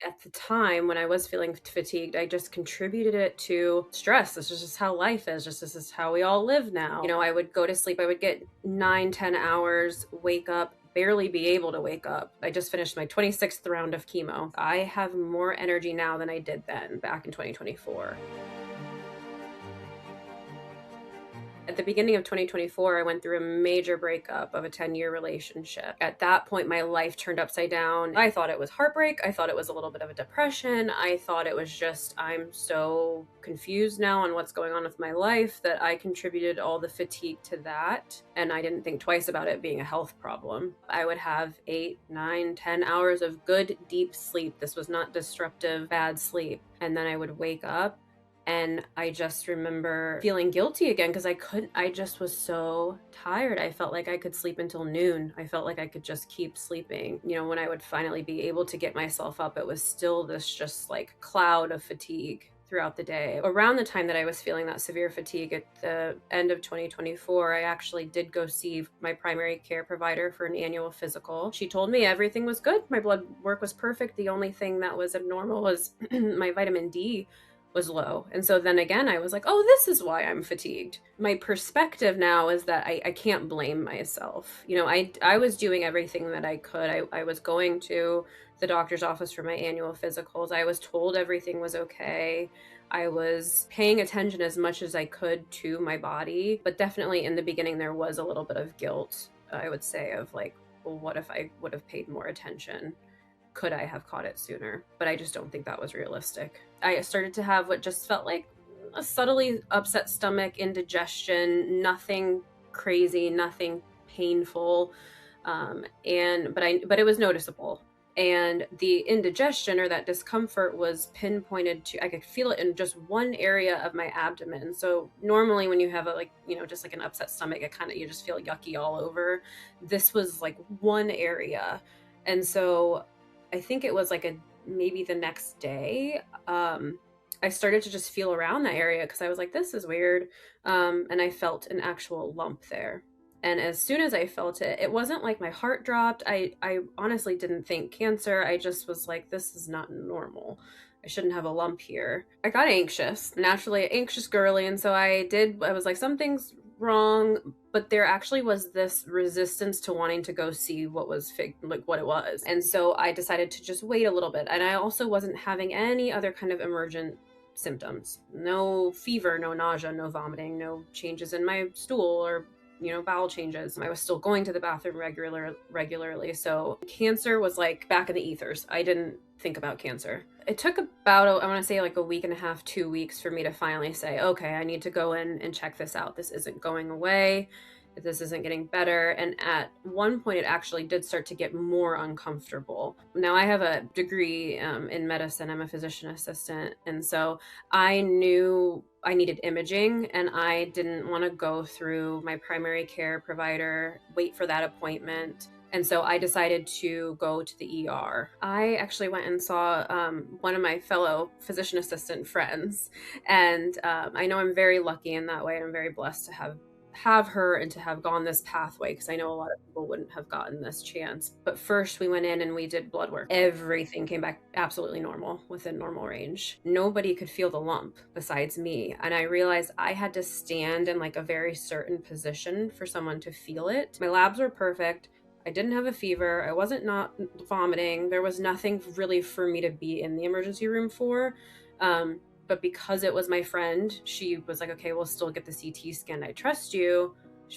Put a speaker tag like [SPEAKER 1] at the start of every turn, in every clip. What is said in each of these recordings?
[SPEAKER 1] At the time when I was feeling fatigued, I just contributed it to stress. This is just how life is. Just this is how we all live now. You know, I would go to sleep. I would get 9, 10 hours, wake up, barely be able to wake up. I just finished my 26th round of chemo. I have more energy now than I did then back in 2024. At the beginning of 2024, I went through a major breakup of a 10-year relationship. At that point, my life turned upside down. I thought it was heartbreak. I thought it was a little bit of a depression. I thought it was just, I'm so confused now on what's going on with my life that I contributed all the fatigue to that. And I didn't think twice about it being a health problem. I would have 8, 9, 10 hours of good, deep sleep. This was not disruptive, bad sleep. And then I would wake up and I just remember feeling guilty again because I just was so tired. I felt like I could sleep until noon. I felt like I could just keep sleeping. You know, when I would finally be able to get myself up, it was still this just like cloud of fatigue throughout the day. Around the time that I was feeling that severe fatigue at the end of 2024, I actually did go see my primary care provider for an annual physical. She told me everything was good. My blood work was perfect. The only thing that was abnormal was my vitamin D was low. And so then again, I was like, oh, this is why I'm fatigued. My perspective now is that I can't blame myself. You know, I was doing everything that I could. I was going to the doctor's office for my annual physicals. I was told everything was okay. I was paying attention as much as I could to my body. But definitely in the beginning, there was a little bit of guilt, I would say, of like, well, what if I would have paid more attention? Could I have caught it sooner? But I just don't think that was realistic. I started to have what just felt like a subtly upset stomach, indigestion, nothing crazy, nothing painful. But it was noticeable. And the indigestion or that discomfort was pinpointed to, I could feel it in just one area of my abdomen. So normally when you have just like an upset stomach, you just feel yucky all over. This was like one area. And so I think it was like maybe the next day, I started to just feel around that area because I was like, this is weird. And I felt an actual lump there. And as soon as I felt it, it wasn't like my heart dropped. I honestly didn't think cancer. I just was like, this is not normal. I shouldn't have a lump here. I got anxious, naturally anxious girly. And so I was like, something's wrong, but there actually was this resistance to wanting to go see what it was. And so I decided to just wait a little bit. And I also wasn't having any other kind of emergent symptoms. No fever, no nausea, no vomiting, no changes in my stool or bowel changes. I was still going to the bathroom regularly. So cancer was like back in the ethers. I didn't think about cancer. It took about, I want to say like a week and a half, 2 weeks for me to finally say, okay, I need to go in and check this out. This isn't going away. This isn't getting better. And at one point, it actually did start to get more uncomfortable. Now, I have a degree in medicine. I'm a physician assistant. And so I knew I needed imaging, and I didn't want to go through my primary care provider, wait for that appointment. And so I decided to go to the ER. I actually went and saw one of my fellow physician assistant friends. And I know I'm very lucky in that way. And I'm very blessed to have her and to have gone this pathway, because I know a lot of people wouldn't have gotten this chance. But first we went in and we did blood work. Everything came back absolutely normal, within normal range. Nobody could feel the lump besides me. And I realized I had to stand in like a very certain position for someone to feel it. My labs were perfect. I didn't have a fever. I wasn't not vomiting. There was nothing really for me to be in the emergency room for. But because it was my friend, she was like, okay, we'll still get the CT scan. I trust you.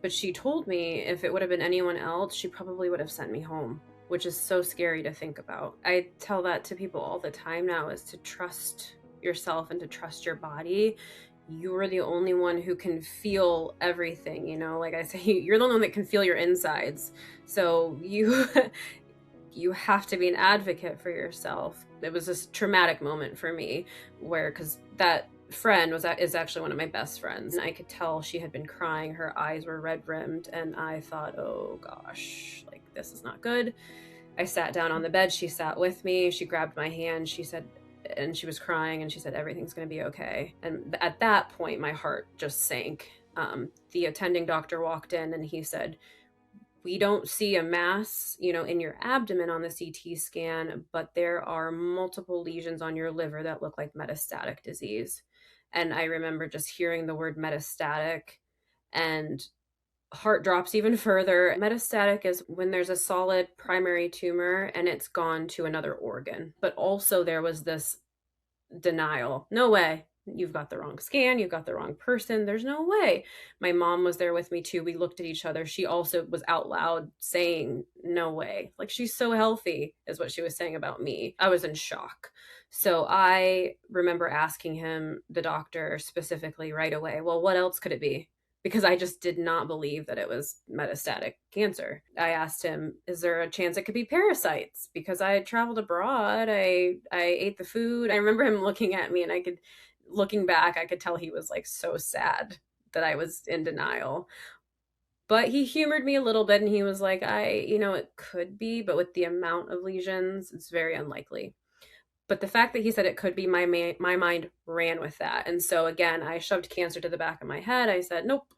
[SPEAKER 1] But she told me if it would have been anyone else, she probably would have sent me home, which is so scary to think about. I tell that to people all the time now, is to trust yourself and to trust your body. You're the only one who can feel everything, like I say, you're the only one that can feel your insides. So you have to be an advocate for yourself. It was this traumatic moment for me because that friend is actually one of my best friends. And I could tell she had been crying. Her eyes were red rimmed. And I thought, oh gosh, like this is not good. I sat down on the bed. She sat with me. She grabbed my hand. She said, and she was crying, and she said, everything's going to be okay. And at that point, my heart just sank. The attending doctor walked in and he said, we don't see a mass, in your abdomen on the CT scan, but there are multiple lesions on your liver that look like metastatic disease. And I remember just hearing the word metastatic and heart drops even further. Metastatic is when there's a solid primary tumor and it's gone to another organ. But also there was this denial. No way. You've got the wrong scan. You've got the wrong person. There's no way. My mom was there with me too. We looked at each other. She also was out loud saying, no way. Like, she's so healthy, is what she was saying about me. I was in shock. So I remember asking him, the doctor specifically, right away, well, what else could it be? Because I just did not believe that it was metastatic cancer. I asked him, is there a chance it could be parasites? Because I had traveled abroad, I ate the food. I remember him looking at me, and looking back, I could tell he was like so sad that I was in denial. But he humored me a little bit, and he was like, it could be, but with the amount of lesions, it's very unlikely. But the fact that he said it could be, my mind ran with that. And so again, I shoved cancer to the back of my head. I said, nope,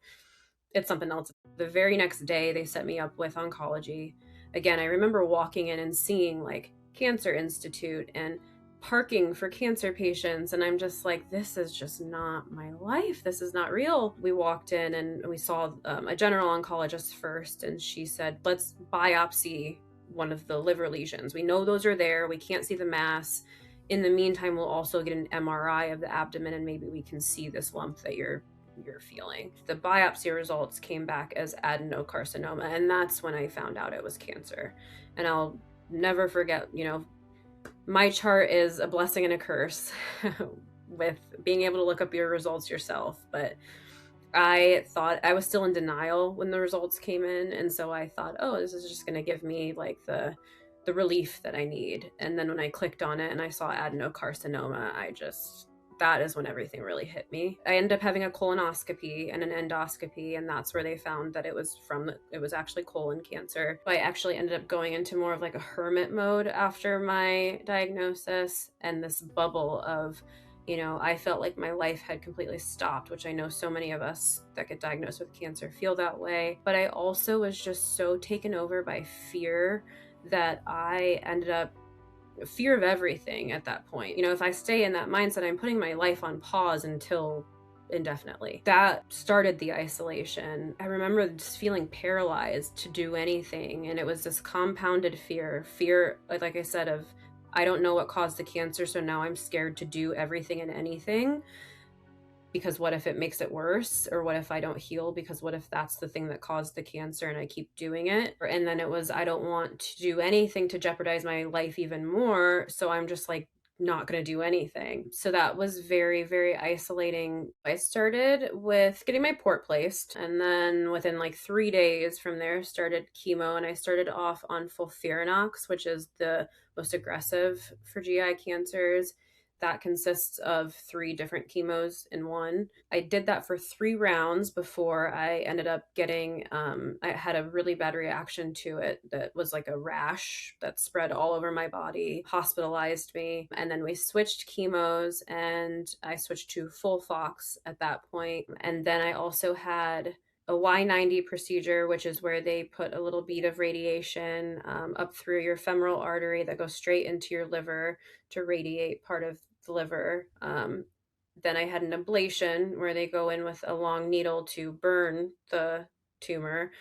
[SPEAKER 1] it's something else. The very next day, they set me up with oncology. Again, I remember walking in and seeing like Cancer Institute and parking for cancer patients. And I'm just like, this is just not my life. This is not real. We walked in and we saw a general oncologist first, and she said, let's biopsy one of the liver lesions. We know those are there. We can't see the mass. In the meantime, we'll also get an MRI of the abdomen, and maybe we can see this lump that you're feeling. The biopsy results came back as adenocarcinoma, and that's when I found out it was cancer. And I'll never forget, my chart is a blessing and a curse with being able to look up your results yourself. But I thought I was still in denial when the results came in. And so I thought, oh, this is just going to give me like the relief that I need. And then when I clicked on it and I saw adenocarcinoma, that is when everything really hit me. I ended up having a colonoscopy and an endoscopy, and that's where they found that it was actually colon cancer. I actually ended up going into more of like a hermit mode after my diagnosis, and this bubble of, I felt like my life had completely stopped, which I know so many of us that get diagnosed with cancer feel that way. But I also was just so taken over by fear that I ended up fear of everything at that point. If I stay in that mindset, I'm putting my life on pause until indefinitely. That started the isolation. I remember just feeling paralyzed to do anything, and it was this compounded fear, like I said, of I don't know what caused the cancer, so now I'm scared to do everything and anything, because what if it makes it worse? Or what if I don't heal? Because what if that's the thing that caused the cancer and I keep doing it? And then it was, I don't want to do anything to jeopardize my life even more, so I'm just like not going to do anything. So that was very, very isolating. I started with getting my port placed, and then within like 3 days from there started chemo, and I started off on Folfirinox, which is the most aggressive for GI cancers. That consists of 3 different chemos in one. I did that for 3 rounds before I ended up getting, I had a really bad reaction to it that was like a rash that spread all over my body, hospitalized me. And then we switched chemos, and I switched to Folfox at that point. And then I also had a Y90 procedure, which is where they put a little bead of radiation up through your femoral artery that goes straight into your liver to radiate part of the liver. Then I had an ablation where they go in with a long needle to burn the tumor.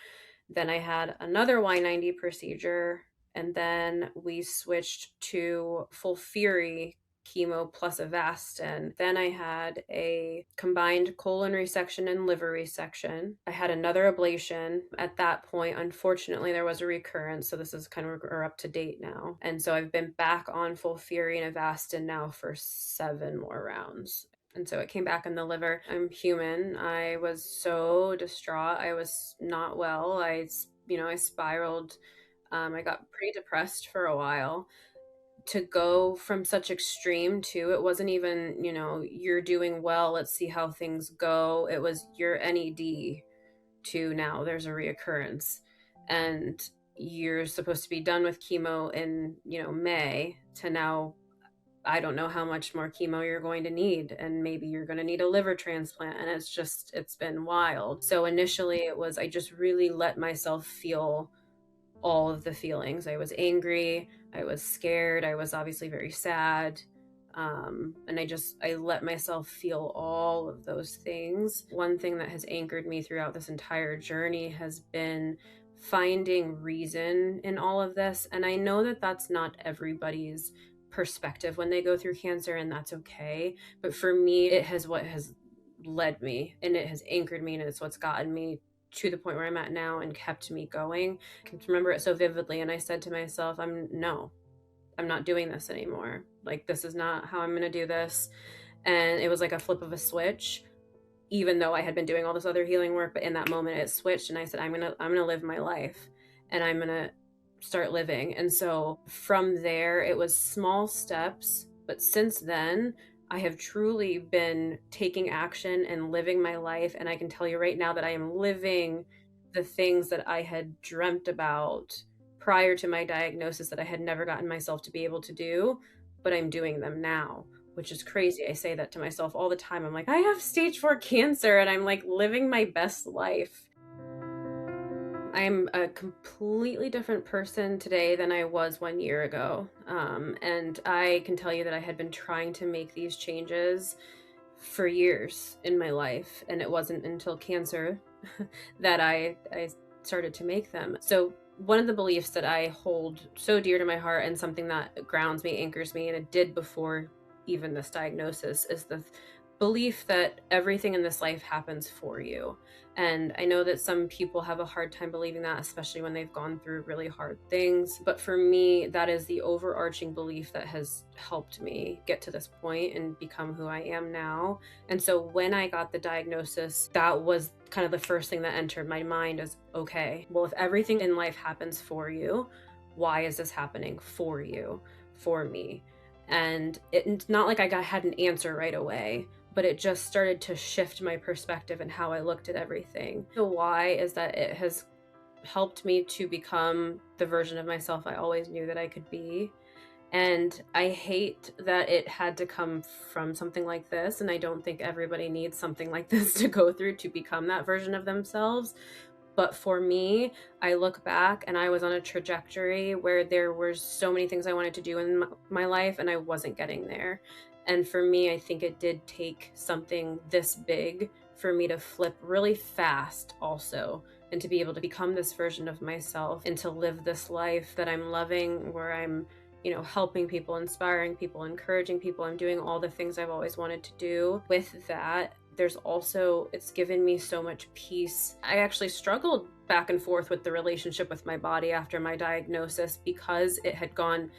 [SPEAKER 1] Then I had another Y90 procedure, and then we switched to FOLFIRI chemo plus Avastin. Then I had a combined colon resection and liver resection. I had another ablation. At that point, unfortunately, there was a recurrence, so this is kind of, we're up to date now. And so I've been back on FOLFIRI and Avastin now for 7 more rounds. And so it came back in the liver. I'm human. I was so distraught. I was not well. I spiraled. I got pretty depressed for a while. To go from such extreme to, it wasn't even, you're doing well, let's see how things go. It was your NED to now there's a reoccurrence, and you're supposed to be done with chemo in, May, to now I don't know how much more chemo you're going to need, and maybe you're going to need a liver transplant. And it's been wild. So initially I just really let myself feel all of the feelings. I was angry, I was scared, I was obviously very sad. And I let myself feel all of those things. One thing that has anchored me throughout this entire journey has been finding reason in all of this. And I know that that's not everybody's perspective when they go through cancer, and that's okay. But for me, what has led me, and it has anchored me, and it's what's gotten me to the point where I'm at now and kept me going. I can remember it so vividly. And I said to myself, I'm not doing this anymore. Like, this is not how I'm going to do this. And it was like a flip of a switch, even though I had been doing all this other healing work. But in that moment it switched, and I said, I'm going to live my life, and I'm going to start living. And so from there, it was small steps. But since then, I have truly been taking action and living my life. And I can tell you right now that I am living the things that I had dreamt about prior to my diagnosis that I had never gotten myself to be able to do, but I'm doing them now, which is crazy. I say that to myself all the time. I'm like, I have stage 4 cancer, and I'm like living my best life. I'm a completely different person today than I was 1 year ago. And I can tell you that I had been trying to make these changes for years in my life. And it wasn't until cancer that I started to make them. So one of the beliefs that I hold so dear to my heart, and something that grounds me, anchors me, and it did before even this diagnosis, is the belief that everything in this life happens for you. And I know that some people have a hard time believing that, especially when they've gone through really hard things. But for me, that is the overarching belief that has helped me get to this point and become who I am now. And so when I got the diagnosis, that was kind of the first thing that entered my mind is, okay, well, if everything in life happens for you, why is this happening for you, for me? And it's not like I had an answer right away, but it just started to shift my perspective and how I looked at everything. The why is that it has helped me to become the version of myself I always knew that I could be. And I hate that it had to come from something like this. And I don't think everybody needs something like this to go through to become that version of themselves. But for me, I look back and I was on a trajectory where there were so many things I wanted to do in my life, and I wasn't getting there. And for me, I think it did take something this big for me to flip really fast also, and to be able to become this version of myself and to live this life that I'm loving, where I'm, helping people, inspiring people, encouraging people. I'm doing all the things I've always wanted to do. With that, it's given me so much peace. I actually struggled back and forth with the relationship with my body after my diagnosis, because it had gone,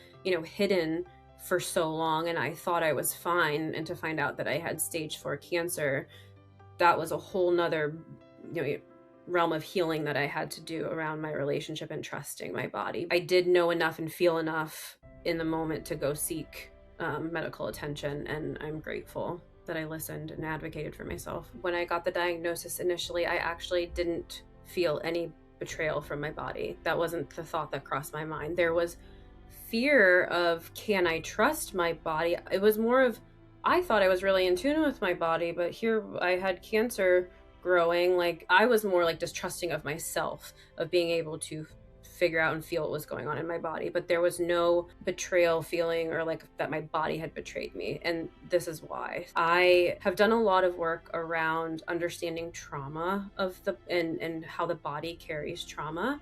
[SPEAKER 1] hidden for so long, and I thought I was fine. And to find out that I had stage 4 cancer, that was a whole nother, realm of healing that I had to do around my relationship and trusting my body. I did know enough and feel enough in the moment to go seek medical attention, and I'm grateful that I listened and advocated for myself. When I got the diagnosis initially, I actually didn't feel any betrayal from my body. That wasn't the thought that crossed my mind. There was fear of, can I trust my body? It was more of, I thought I was really in tune with my body, but here I had cancer growing. Like, I was more like distrusting of myself, of being able to figure out and feel what was going on in my body. But there was no betrayal feeling, or like that my body had betrayed me. And this is why I have done a lot of work around understanding trauma and how the body carries trauma,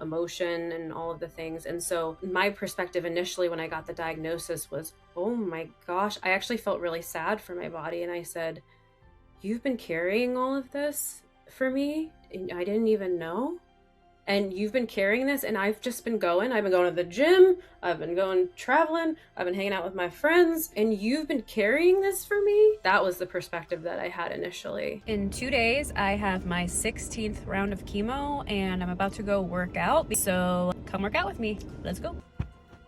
[SPEAKER 1] emotion, and all of the things. And so my perspective initially when I got the diagnosis was, oh my gosh, I actually felt really sad for my body. And I said, you've been carrying all of this for me, and I didn't even know. And you've been carrying this, and I've been going to the gym, I've been going traveling, I've been hanging out with my friends, and you've been carrying this for me? That was the perspective that I had initially. In 2 days, I have my 16th round of chemo, and I'm about to go work out. So come work out with me. Let's go.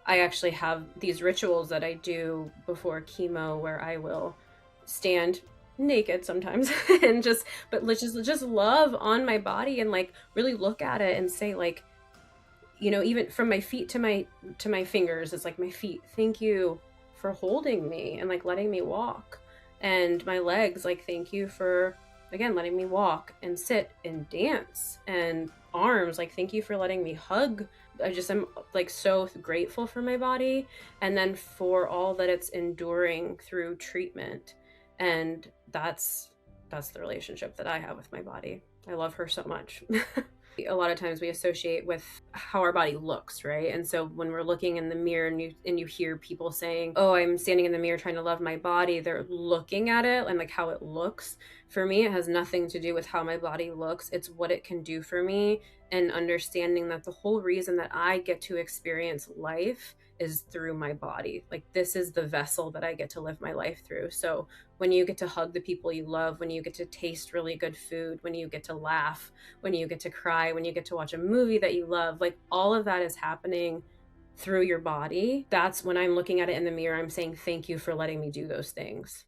[SPEAKER 1] I actually have these rituals that I do before chemo where I will stand naked sometimes and just love on my body, and like really look at it and say, like, even from my feet to my fingers, it's like, my feet, thank you for holding me and like letting me walk. And my legs, like, thank you for, again, letting me walk and sit and dance. And arms, like, thank you for letting me hug. I just am like so grateful for my body, and then for all that it's enduring through treatment. And that's the relationship that I have with my body. I love her so much. A lot of times we associate with how our body looks, right? And so when we're looking in the mirror and you hear people saying, oh, I'm standing in the mirror trying to love my body, they're looking at it and like how it looks. For me, it has nothing to do with how my body looks. It's what it can do for me, and understanding that the whole reason that I get to experience life is through my body. Like, this is the vessel that I get to live my life through. So when you get to hug the people you love, when you get to taste really good food, when you get to laugh, when you get to cry, when you get to watch a movie that you love, like, all of that is happening through your body. That's when I'm looking at it in the mirror, I'm saying, thank you for letting me do those things.